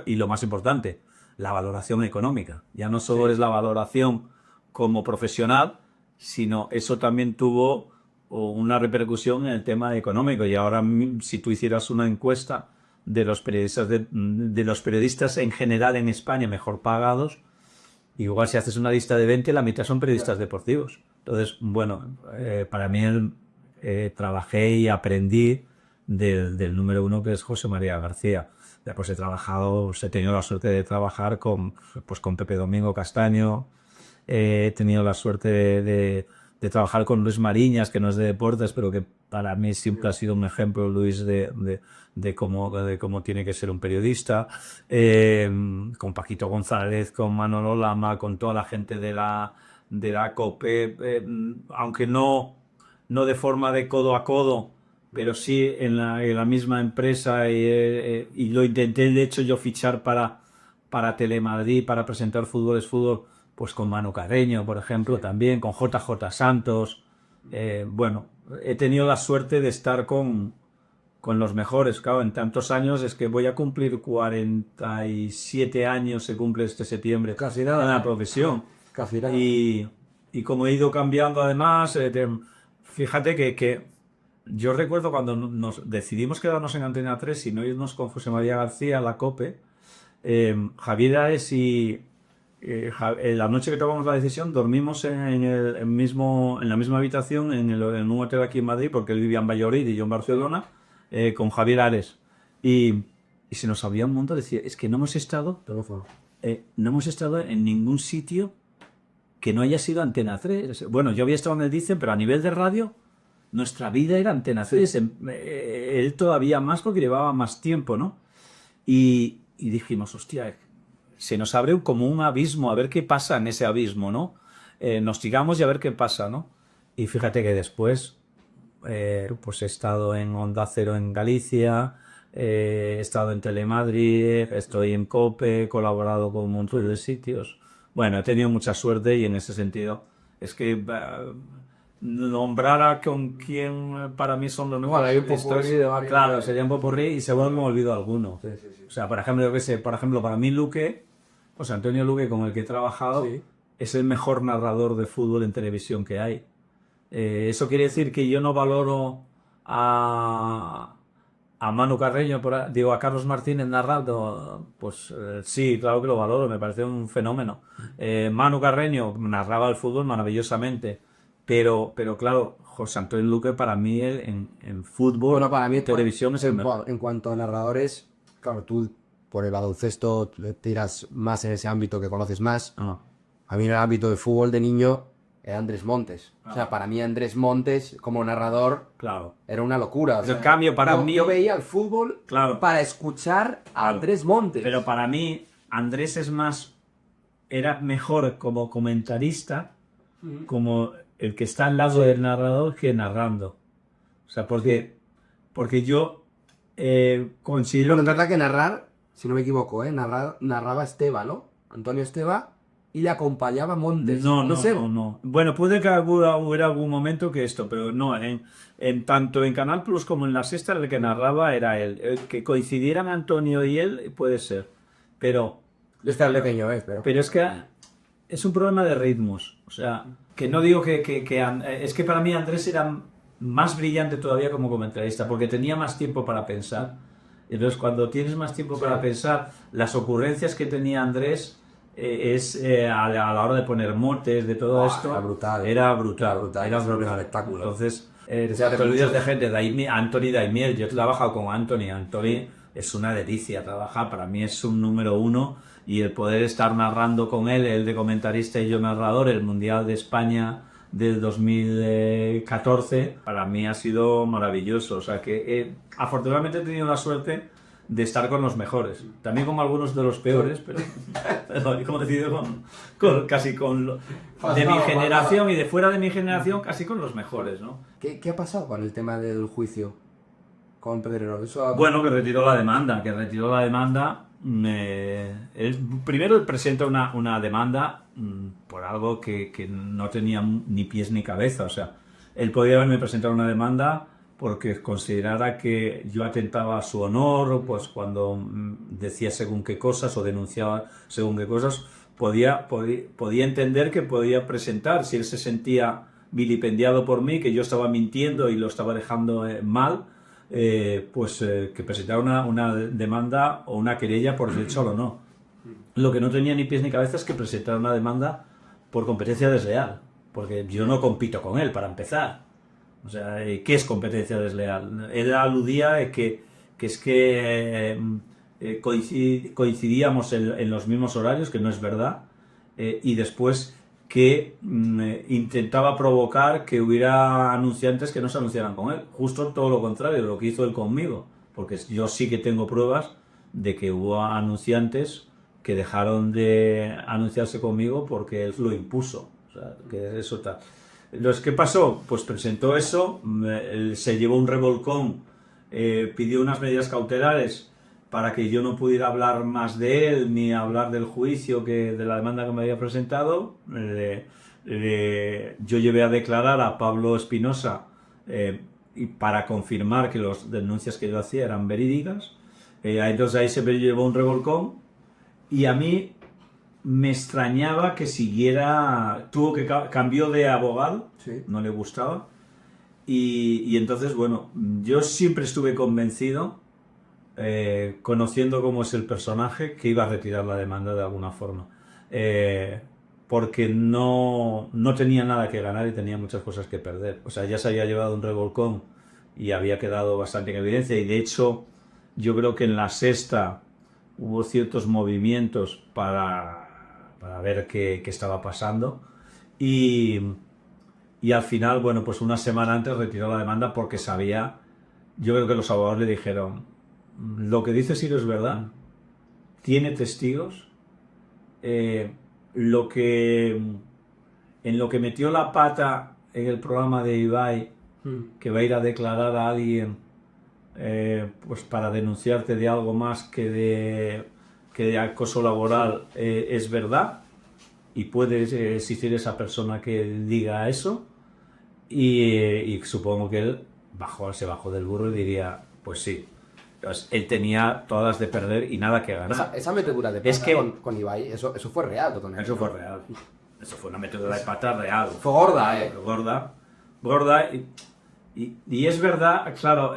Speaker 1: y lo más importante, la valoración económica. Ya no solo es la valoración como profesional, sino eso también tuvo una repercusión en el tema económico. Y ahora, si tú hicieras una encuesta de los periodistas en general en España mejor pagados, igual si haces una lista de 20, la mitad son periodistas deportivos. Entonces, bueno, para mí trabajé y aprendí del número uno, que es José María García. Después he tenido la suerte de trabajar con Pepe Domingo Castaño, he tenido la suerte de trabajar con Luis Mariñas, que no es de deportes, pero que para mí siempre ha sido un ejemplo, Luis, de cómo tiene que ser un periodista, con Paquito González, con Manolo Lama, con toda la gente de la COPE, aunque no de forma de codo a codo, pero sí en la misma empresa, y lo intenté, de hecho, yo fichar para Telemadrid, para presentar Fútbol es Fútbol, pues con Manu Carreño, por ejemplo, también, con JJ Santos. Bueno, he tenido la suerte de estar con con los mejores, claro, en tantos años es que voy a cumplir 47 años, se cumple este septiembre.
Speaker 2: Casi nada.
Speaker 1: En la profesión.
Speaker 2: Casi nada.
Speaker 1: Y como he ido cambiando además, fíjate que yo recuerdo cuando nos decidimos quedarnos en Antena 3 y no irnos con José María García a la COPE, Javier Ares y la noche que tomamos la decisión dormimos en la misma habitación en un hotel aquí en Madrid, porque él vivía en Valladolid y yo en Barcelona, con Javier Ares. Y se nos abría un mundo, decía, es que no hemos estado en ningún sitio que no haya sido Antena 3. Bueno, yo había estado en el Dicen, pero a nivel de radio, nuestra vida era Antena 3. Él todavía más porque llevaba más tiempo, ¿no? Y dijimos, hostia, se nos abre como un abismo, a ver qué pasa en ese abismo, ¿no? Nos tiramos y a ver qué pasa, ¿no? Y fíjate que después, pues he estado en Onda Cero en Galicia, he estado en Telemadrid, estoy en COPE, he colaborado con un montón de sitios. Bueno, he tenido mucha suerte y en ese sentido es que nombrar a con quién para mí son los mejores.
Speaker 2: Bueno, hay un popurrí de varios.
Speaker 1: Claro, sería un popurrí y seguro me olvido alguno.
Speaker 2: Sí, sí, sí.
Speaker 1: O sea, por ejemplo, yo qué sé, para mí Luque, José Antonio Luque, con el que he trabajado,
Speaker 2: Sí.
Speaker 1: es el mejor narrador de fútbol en televisión que hay. Eso quiere decir que yo no valoro a Manu Carreño, a Carlos Martínez narrando, pues sí, claro que lo valoro, me parece un fenómeno. Manu Carreño narraba el fútbol maravillosamente, pero claro, José Antonio Luque para mí en fútbol,
Speaker 2: Bueno, para mí
Speaker 1: en televisión es el mejor.
Speaker 2: en cuanto a narradores, claro, tú por el baloncesto tiras más en ese ámbito que conoces más.
Speaker 1: Ah,
Speaker 2: A mí en el ámbito de fútbol de niño era Andrés Montes. O sea, para mí Andrés Montes como narrador
Speaker 1: claro.
Speaker 2: era una locura. O sea,
Speaker 1: En cambio, para mí...
Speaker 2: yo veía el fútbol
Speaker 1: Claro.
Speaker 2: para escuchar a Andrés Montes.
Speaker 1: Pero para mí, Andrés era mejor como comentarista, como el que está al lado del narrador que narrando. O sea, porque yo considero...
Speaker 2: Bueno, es verdad que narrar, si no me equivoco, narraba Esteba, ¿no? Antonio Esteba, y le acompañaba Montes.
Speaker 1: No
Speaker 2: sé.
Speaker 1: no. Bueno, puede que hubiera algún momento que esto, pero no, tanto en Canal Plus como en La Sexta el que narraba era él. El que coincidieran Antonio y él puede ser, pero
Speaker 2: Yo estaba pequeño,
Speaker 1: pero es que es un problema de ritmos. O sea, que no digo es que para mí Andrés era más brillante todavía como comentarista, porque tenía más tiempo para pensar. Entonces, cuando tienes más tiempo para pensar, las ocurrencias que tenía Andrés a la hora de poner motes, de todo esto,
Speaker 2: era brutal.
Speaker 1: Era brutal.
Speaker 2: Era un espectáculo.
Speaker 1: Entonces, te olvidas de gente, Anthony Daimiel. Yo he trabajado con Anthony. Anthony es una delicia trabajar, para mí es un número uno, y el poder estar narrando con él de comentarista y yo narrador, el Mundial de España del 2014, para mí ha sido maravilloso. O sea que afortunadamente he tenido la suerte de estar con los mejores, también con algunos de los peores, pero como decido casi de mi generación y de fuera de mi generación, casi con los mejores, ¿no?
Speaker 2: ¿Qué ha pasado con el tema del juicio con Pedrerol?
Speaker 1: Bueno, que retiró la demanda, él primero presenta una demanda por algo que no tenía ni pies ni cabeza. O sea, él podía haberme presentado una demanda porque considerara que yo atentaba a su honor, pues cuando decía según qué cosas o denunciaba según qué cosas, podía entender que podía presentar, si él se sentía vilipendiado por mí, que yo estaba mintiendo y lo estaba dejando mal, que presentara una demanda o una querella por derecho al honor. Lo que no tenía ni pies ni cabeza es que presentara una demanda por competencia desleal, porque yo no compito con él, para empezar. O sea, ¿qué es competencia desleal? Él aludía que coincidíamos en los mismos horarios, que no es verdad, y después que intentaba provocar que hubiera anunciantes que no se anunciaran con él. Justo todo lo contrario, lo que hizo él conmigo, porque yo sí que tengo pruebas de que hubo anunciantes que dejaron de anunciarse conmigo porque él lo impuso. O sea, que eso está... Entonces, ¿qué pasó? Pues presentó eso, se llevó un revolcón, pidió unas medidas cautelares para que yo no pudiera hablar más de él ni hablar del juicio, de la demanda que me había presentado. Yo llevé a declarar a Pablo Espinosa y para confirmar que las denuncias que yo hacía eran verídicas. Entonces ahí se me llevó un revolcón y a mí me extrañaba que siguiera, cambió de abogado,
Speaker 2: Sí.
Speaker 1: no le gustaba. Y entonces, bueno, yo siempre estuve convencido, conociendo cómo es el personaje, que iba a retirar la demanda de alguna forma. Porque no tenía nada que ganar y tenía muchas cosas que perder. O sea, ya se había llevado un revolcón y había quedado bastante en evidencia. Y de hecho, yo creo que en la sexta hubo ciertos movimientos para ver qué estaba pasando. Y al final, bueno, pues una semana antes retiró la demanda porque sabía, yo creo que los abogados le dijeron, lo que dice Ciro es verdad, tiene testigos, en lo que metió la pata en el programa de Ibai, que va a ir a declarar a alguien pues para denunciarte de algo más que de acoso laboral, es verdad, y puede existir esa persona que diga eso, y supongo que él se bajó del burro y diría, pues sí. Entonces, él tenía todas las de perder y nada que ganar.
Speaker 2: Esa metedura de pata
Speaker 1: Es que-
Speaker 2: con Ibai, eso fue real totalmente.
Speaker 1: Eso fue real. Eso fue una metedura de pata real.
Speaker 2: Fue gorda, ¿eh?
Speaker 1: Gorda. Y es verdad, claro,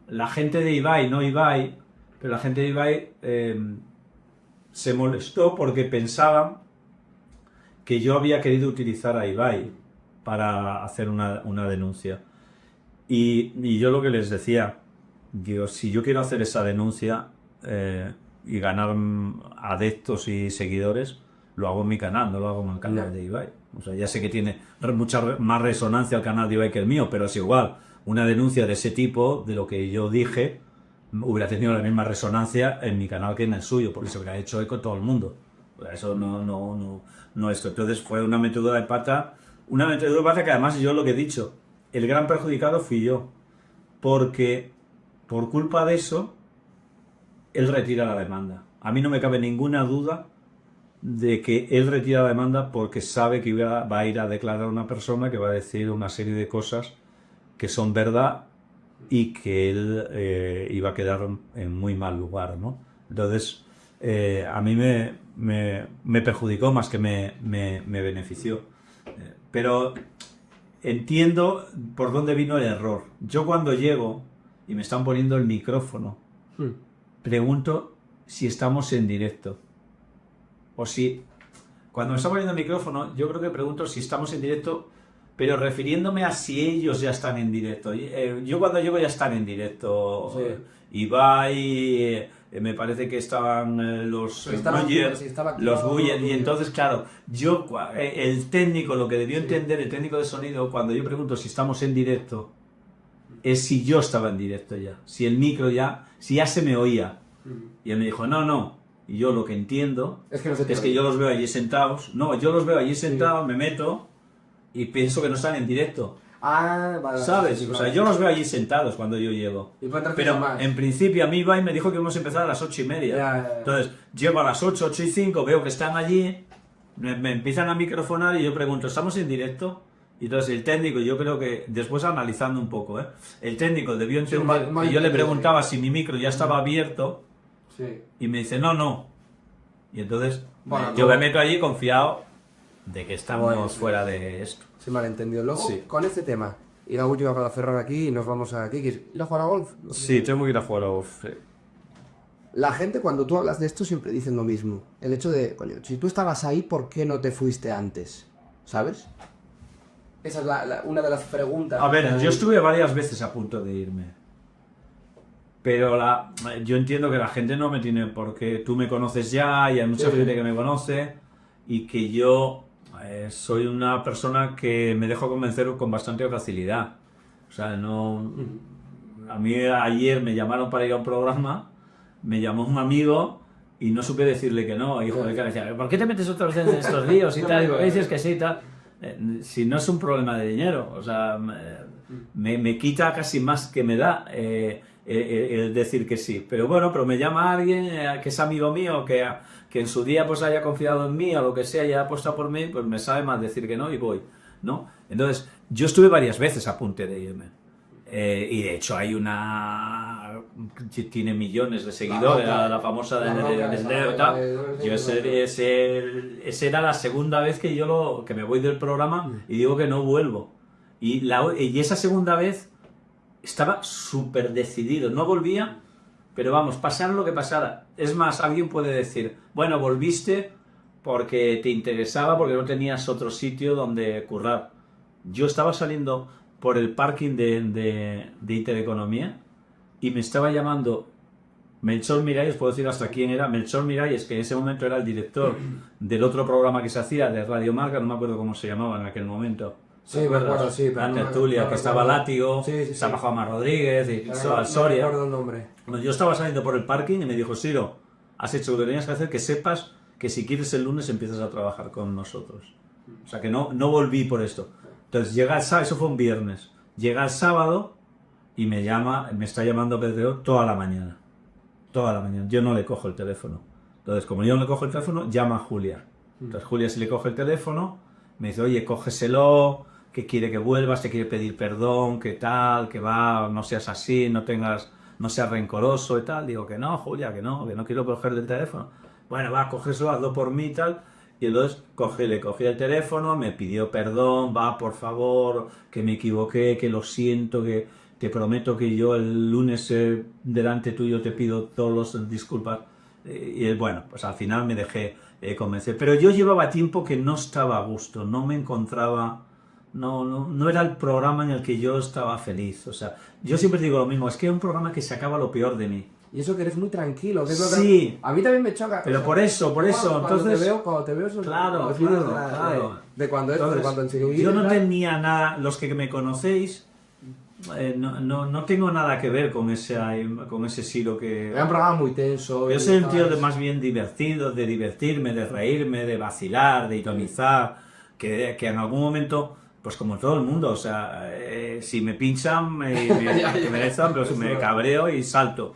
Speaker 1: la gente de Ibai, no Ibai, pero la gente de Ibai se molestó porque pensaban que yo había querido utilizar a Ibai para hacer una denuncia. Y yo lo que les decía, digo, si yo quiero hacer esa denuncia y ganar adeptos y seguidores, lo hago en mi canal, no lo hago en el canal de Ibai. O sea, ya sé que tiene mucha más resonancia el canal de Ibai que el mío, pero es igual. Una denuncia de ese tipo, de lo que yo dije, hubiera tenido la misma resonancia en mi canal que en el suyo, porque se hubiera hecho eco todo el mundo. O sea, eso no esto. Entonces fue una metedura de pata que además yo lo que he dicho, el gran perjudicado fui yo, porque por culpa de eso, él retira la demanda. A mí no me cabe ninguna duda de que él retira la demanda porque sabe que va a ir a declarar a una persona que va a decir una serie de cosas que son verdad y que él iba a quedar en muy mal lugar, ¿no? Entonces, a mí me perjudicó más que me benefició. Pero entiendo por dónde vino el error. Yo cuando llego y me están poniendo el micrófono, pregunto si estamos en directo. O si, cuando me están poniendo el micrófono, yo creo que pregunto si estamos en directo, pero refiriéndome a si ellos ya están en directo. Yo cuando llego ya están en directo.
Speaker 2: Sí.
Speaker 1: Ibai, me parece que estaban los Buller, y entonces, claro, el técnico, lo que debió entender el técnico de sonido, cuando yo pregunto si estamos en directo, es si yo estaba en directo ya, si el micro si ya se me oía. Y él me dijo, no. Y yo lo que entiendo
Speaker 2: Es que no se te
Speaker 1: es que
Speaker 2: oye.
Speaker 1: yo los veo allí sentados. No, yo los veo allí sentados, me meto y pienso que no están en directo.
Speaker 2: Ah, vale.
Speaker 1: ¿Sabes?
Speaker 2: Sí,
Speaker 1: O sea, yo los veo allí sentados cuando yo llego.
Speaker 2: Y puede entrar
Speaker 1: Pero
Speaker 2: más.
Speaker 1: en principio a mí Ibai me dijo que íbamos a empezar a las 8:30.
Speaker 2: Ya.
Speaker 1: Entonces, llego a las 8:05, veo que están allí, me empiezan a microfonar y yo pregunto, ¿estamos en directo? Y entonces el técnico, yo creo que, después analizando un poco, el técnico debió entender
Speaker 2: mal
Speaker 1: que yo le
Speaker 2: entendido,
Speaker 1: preguntaba si mi micro ya estaba abierto
Speaker 2: Sí.
Speaker 1: y me dice, no. Y entonces
Speaker 2: Bueno,
Speaker 1: yo
Speaker 2: luego-
Speaker 1: me meto allí confiado de que estamos
Speaker 2: Bueno,
Speaker 1: fuera de esto.
Speaker 2: Sí, malentendido. Luego,
Speaker 1: Sí.
Speaker 2: con este tema, y la última para cerrar aquí y nos vamos a Kikis. ¿Ir a jugar a golf?
Speaker 4: Sí, tengo que ir a jugar a golf.
Speaker 2: La gente, cuando tú hablas de esto, siempre dicen lo mismo. El hecho de, coño, si tú estabas ahí, ¿por qué no te fuiste antes? ¿Sabes? Esa es una de las preguntas.
Speaker 1: A ver, yo estuve varias veces a punto de irme. Pero yo entiendo que la gente no me tiene porque tú me conoces ya y hay mucha
Speaker 2: Sí.
Speaker 1: gente que me conoce y que yo soy una persona que me dejo convencer con bastante facilidad. O sea, no... A mí ayer me llamaron para ir a un programa, me llamó un amigo y no supe decirle que no. Y joder, que me decía, ¿por qué te metes otra vez en estos líos y tal? Y digo, ¿qué dices que sí y tal? Si no es un problema de dinero, o sea, me quita casi más que me da el decir que sí. Pero bueno, pero me llama alguien que es amigo mío, que en su día pues haya confiado en mí o lo que sea y haya apostado por mí, pues me sabe más decir que no y voy. ¿no? Entonces, yo estuve varias veces a punto de irme. Y de hecho hay una que tiene millones de seguidores, la famosa de tal. Yo ese era la segunda vez que que me voy del programa y digo que no vuelvo. Y esa segunda vez estaba súper decidido, no volvía, pero vamos, pasara lo que pasara. Es más, alguien puede decir, bueno, volviste porque te interesaba, porque no tenías otro sitio donde currar. Yo estaba saliendo por el parking de Intereconomía y me estaba llamando Melchor Miralles, puedo decir hasta quién era, Melchor Miralles, que en ese momento era el director del otro programa que se hacía de Radio Marca, no me acuerdo cómo se llamaba en aquel momento.
Speaker 2: Sí, me acuerdo, sí.
Speaker 1: La tertulia, que estaba Látigo,
Speaker 2: sí,
Speaker 1: estaba Juanma Rodríguez y
Speaker 2: no
Speaker 1: Soria.
Speaker 2: recuerdo el nombre.
Speaker 1: Bueno, yo estaba saliendo por el parking y me dijo, Siro, has hecho lo que tenías que hacer, que sepas que si quieres el lunes empiezas a trabajar con nosotros. O sea que no volví por esto. Entonces llega el sábado, eso fue un viernes, llega el sábado y me está llamando Pedro toda la mañana. Toda la mañana. Yo no le cojo el teléfono. Entonces, como yo no le cojo el teléfono, llama a Julia. Entonces Julia sí le coge el teléfono, me dice, oye, cógeselo, que quiere que vuelvas, te quiere pedir perdón, que tal, que va, no seas así, no seas rencoroso y tal. Digo que no, Julia, que no quiero cogerle el teléfono. Bueno, va, cógeselo, hazlo por mí y tal. Y entonces le cogí el teléfono, me pidió perdón, va, por favor, que me equivoqué, que lo siento, que te prometo que yo el lunes delante tuyo te pido todas las disculpas. Y bueno, pues al final me dejé convencer. Pero yo llevaba tiempo que no estaba a gusto, no me encontraba, no era el programa en el que yo estaba feliz. O sea, yo siempre digo lo mismo, es que es un programa que sacaba lo peor de mí.
Speaker 2: Y eso que eres muy tranquilo. Que es lo que
Speaker 1: Sí.
Speaker 2: a mí también me choca.
Speaker 1: Pero por eso, entonces...
Speaker 2: Cuando te veo eso
Speaker 1: Claro.
Speaker 2: de cuando
Speaker 1: Entonces,
Speaker 2: cuando enseguida.
Speaker 1: yo no tenía nada, los que me conocéis, no tengo nada que ver con ese Siro que...
Speaker 2: Era un programa muy tenso.
Speaker 1: Yo soy un tío más bien divertido, de divertirme, de reírme, de vacilar, de ironizar, que en algún momento, pues como todo el mundo, o sea, si me pinchan, me pero me cabreo y salto.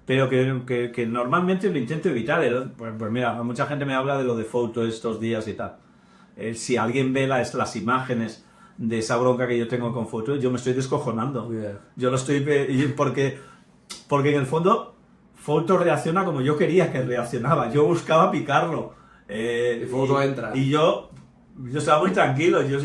Speaker 1: Pero que normalmente lo intento evitar. Pues mira, mucha gente me habla de lo de Foto estos días y tal. Si alguien ve las imágenes de esa bronca que yo tengo con Foto, yo me estoy descojonando.
Speaker 2: Yeah.
Speaker 1: Yo lo estoy... Porque en el fondo, Foto reacciona como yo quería que reaccionaba. Yo buscaba picarlo.
Speaker 2: Y Foto entra.
Speaker 1: Y yo estaba muy tranquilo. Yo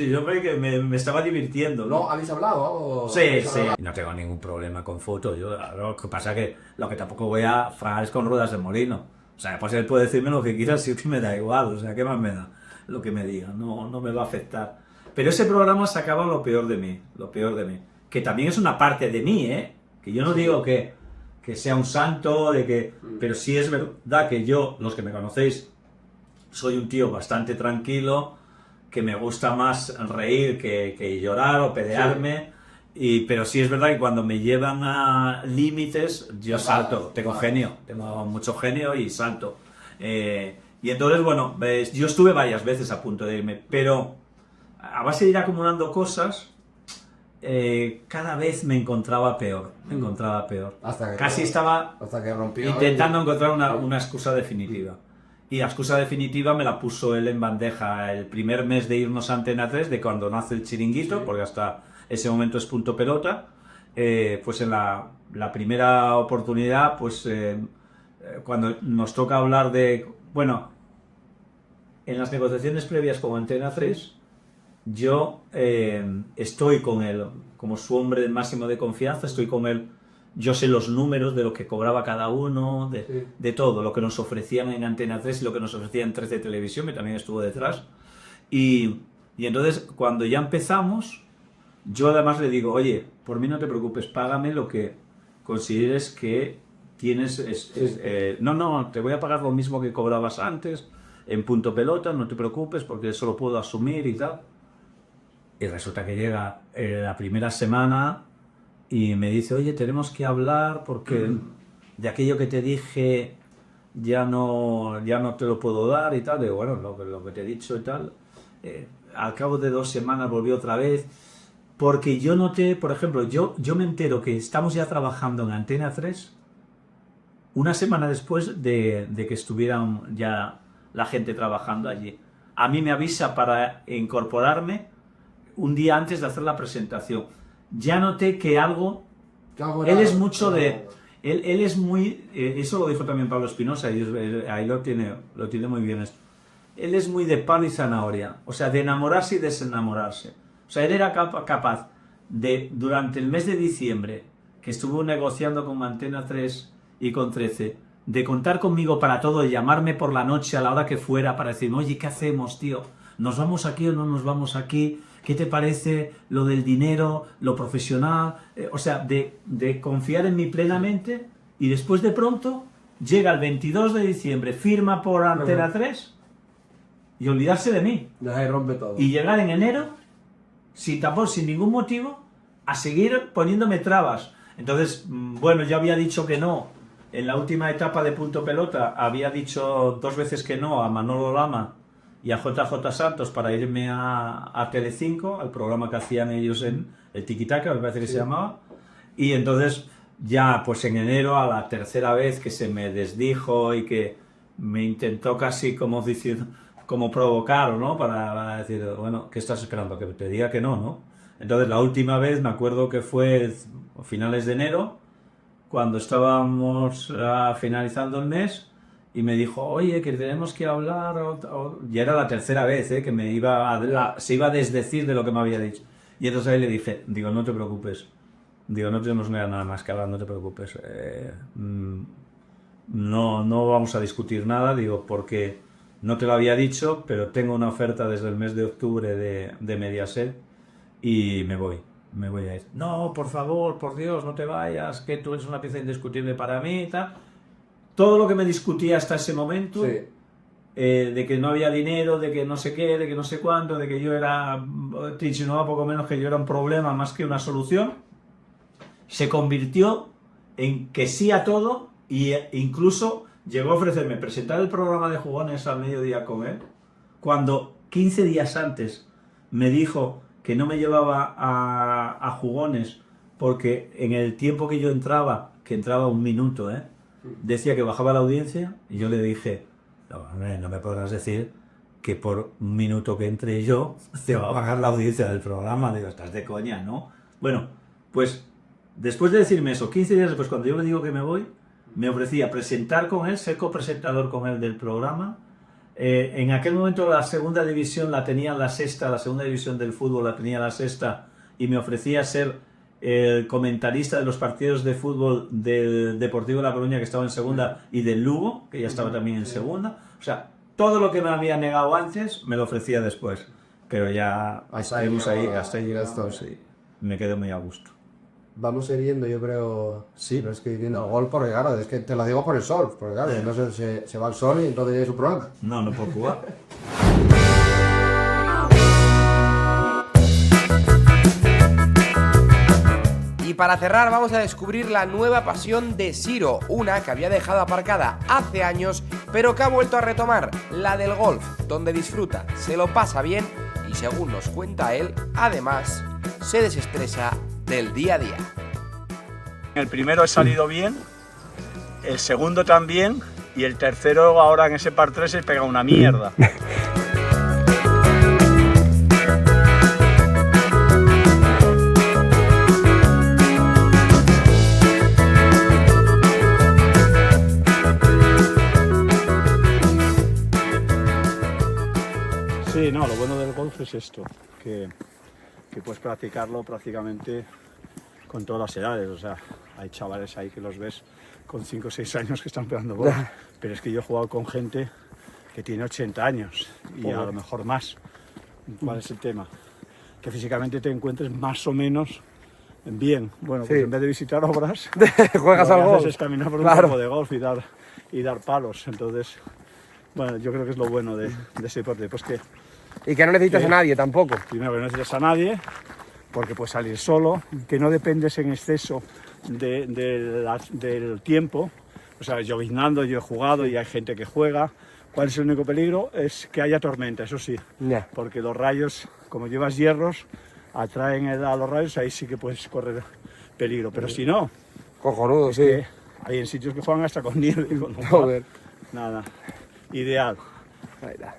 Speaker 1: me estaba divirtiendo.
Speaker 2: ¿No? ¿Habéis hablado?
Speaker 1: Sí. No tengo ningún problema con Foto. Lo que pasa que lo que tampoco voy a fregar es con ruedas de molino. O sea, pues él puede decirme lo que quiera, si es que me da igual. O sea, ¿qué más me da lo que me diga? No me va a afectar. Pero ese programa sacaba lo peor de mí. Que también es una parte de mí, ¿eh? Que yo no digo que sea un santo, pero sí es verdad que yo, los que me conocéis, soy un tío bastante tranquilo, que me gusta más reír que llorar o pelearme, pero sí es verdad que cuando me llevan a límites, yo salto, tengo mucho genio y salto. Y entonces, bueno, yo estuve varias veces a punto de irme, pero a base de ir acumulando cosas, cada vez me encontraba peor. Casi estaba intentando encontrar una excusa definitiva. Y la excusa definitiva me la puso él en bandeja el primer mes de irnos a Antena 3, de cuando nace el chiringuito, porque hasta ese momento es Punto Pelota. Pues en la primera oportunidad, pues cuando nos toca hablar de... Bueno, en las negociaciones previas con Antena 3, yo estoy con él, como su hombre máximo de confianza, estoy con él. Yo sé los números de lo que cobraba cada uno, de todo, lo que nos ofrecían en Antena 3 y lo que nos ofrecían en 13 Televisión, que también estuvo detrás. Y entonces, cuando ya empezamos, yo además le digo, oye, por mí no te preocupes, págame lo que consideres que tienes... no, te voy a pagar lo mismo que cobrabas antes, en Punto Pelota, no te preocupes, porque eso lo puedo asumir y tal. Y resulta que llega la primera semana... Y me dice, oye, tenemos que hablar porque de aquello que te dije ya no te lo puedo dar y tal. Digo, bueno, lo que te he dicho y tal. Al cabo de 2 semanas volví otra vez. Porque yo noté, por ejemplo, yo me entero que estamos ya trabajando en Antena 3 una semana después de que estuvieran ya la gente trabajando allí. A mí me avisa para incorporarme un día antes de hacer la presentación. Ya noté que algo...
Speaker 2: Él
Speaker 1: Él es mucho de... Él es muy... eso lo dijo también Pablo Espinosa, y ahí lo tiene muy bien esto. Él es muy de palo y zanahoria, o sea, de enamorarse y desenamorarse. O sea, él era capaz de, durante el mes de diciembre, que estuvo negociando con Antena 3 y con 13, de contar conmigo para todo, de llamarme por la noche a la hora que fuera para decirme, oye, ¿qué hacemos, tío? ¿Nos vamos aquí o no nos vamos aquí? ¿Qué te parece lo del dinero, lo profesional? O sea, de confiar en mí plenamente, y después de pronto llega el 22 de diciembre, firma por Antena 3 y olvidarse de mí.
Speaker 2: Ahí rompe todo.
Speaker 1: Y llegar en enero, sin tapón, sin ningún motivo, a seguir poniéndome trabas. Entonces, bueno, yo había dicho que no. En la última etapa de Punto Pelota había dicho 2 veces que no a Manolo Lama y a JJ Santos para irme a Telecinco, al programa que hacían ellos en el Tiki-Taka, me parece que se llamaba. Y entonces ya pues en enero, a la tercera vez que se me desdijo y que me intentó casi como decir, como provocar, ¿no? Para decir, bueno, ¿qué estás esperando? Que te diga que no, ¿no? Entonces la última vez me acuerdo que fue a finales de enero, cuando estábamos finalizando el mes, y me dijo, oye, que tenemos que hablar, y era la tercera vez que me se iba a desdecir de lo que me había dicho. Y entonces ahí le dije, digo, no te preocupes, digo, no tenemos nada más que hablar, no te preocupes, no vamos a discutir nada, digo, porque no te lo había dicho, pero tengo una oferta desde el mes de octubre de Mediaset y me voy a ir. No, por favor, por Dios, no te vayas, que tú eres una pieza indiscutible para mí y tal. Todo lo que me discutía hasta ese momento,
Speaker 2: Sí.
Speaker 1: de que no había dinero, de que no sé qué, de que no sé cuánto, de que yo te insinuaba poco menos que yo era un problema más que una solución, se convirtió en que sí a todo, e incluso llegó a ofrecerme presentar el programa de Jugones al mediodía con él, cuando 15 días antes me dijo que no me llevaba a Jugones porque en el tiempo que yo entraba, que entraba 1 minuto, decía que bajaba la audiencia, y yo le dije, no me podrás decir que por 1 minuto que entre yo te va a bajar la audiencia del programa. Digo, estás de coña, ¿no? Bueno, pues después de decirme eso, 15 días después, cuando yo le digo que me voy, me ofrecía presentar con él, ser copresentador con él del programa. En aquel momento la segunda división la tenía la sexta, la segunda división del fútbol la tenía la sexta, y me ofrecía ser el comentarista de los partidos de fútbol del Deportivo de La Coruña, que estaba en segunda, y del Lugo, que ya estaba también en segunda. O sea, todo lo que me había negado antes me lo ofrecía después, pero ya estuvimos ahí, hasta ahí llegamos, y me quedé muy a gusto.
Speaker 2: Vamos a ir yendo, yo creo.
Speaker 1: Sí.
Speaker 2: Pero es que diciendo gol, porque claro, es que te lo digo por el sol, porque claro, no se va el sol y entonces es un problema.
Speaker 1: No puedo jugar.
Speaker 3: Y para cerrar vamos a descubrir la nueva pasión de Siro, una que había dejado aparcada hace años, pero que ha vuelto a retomar, la del golf, donde disfruta, se lo pasa bien y, según nos cuenta él, además se desestresa del día a día.
Speaker 1: El primero he salido bien, el segundo también, y el tercero ahora en ese par 3 he pegado una mierda. Sí, no, lo bueno del golf es esto, que puedes practicarlo prácticamente con todas las edades. O sea, hay chavales ahí que los ves con 5 o 6 años que están pegando golf, pero es que yo he jugado con gente que tiene 80 años y a lo mejor más. ¿Cuál es el tema? Que físicamente te encuentres más o menos bien. Bueno, pues
Speaker 2: Sí.
Speaker 1: en vez de visitar obras,
Speaker 2: Juegas
Speaker 1: lo
Speaker 2: al
Speaker 1: que
Speaker 2: golf.
Speaker 1: haces es caminar por un
Speaker 2: Claro.
Speaker 1: campo de golf y dar palos. Entonces, bueno, yo creo que es lo bueno de ese deporte. Pues que
Speaker 2: Y que no necesitas a nadie tampoco.
Speaker 1: primero, que no necesitas a nadie, porque puedes salir solo, que no dependes en exceso del tiempo. O sea, yo guindando, yo he jugado y hay gente que juega. ¿Cuál es el único peligro? Es que haya tormenta, eso sí.
Speaker 2: Ya.
Speaker 1: Porque los rayos, como llevas hierros, atraen a los rayos, ahí sí que puedes correr peligro. Pero si no,
Speaker 2: Cojonudo, sí.
Speaker 1: que hay en sitios que juegan hasta con nieve y con
Speaker 2: Joder.
Speaker 1: nada. Ideal.
Speaker 2: Ahí está.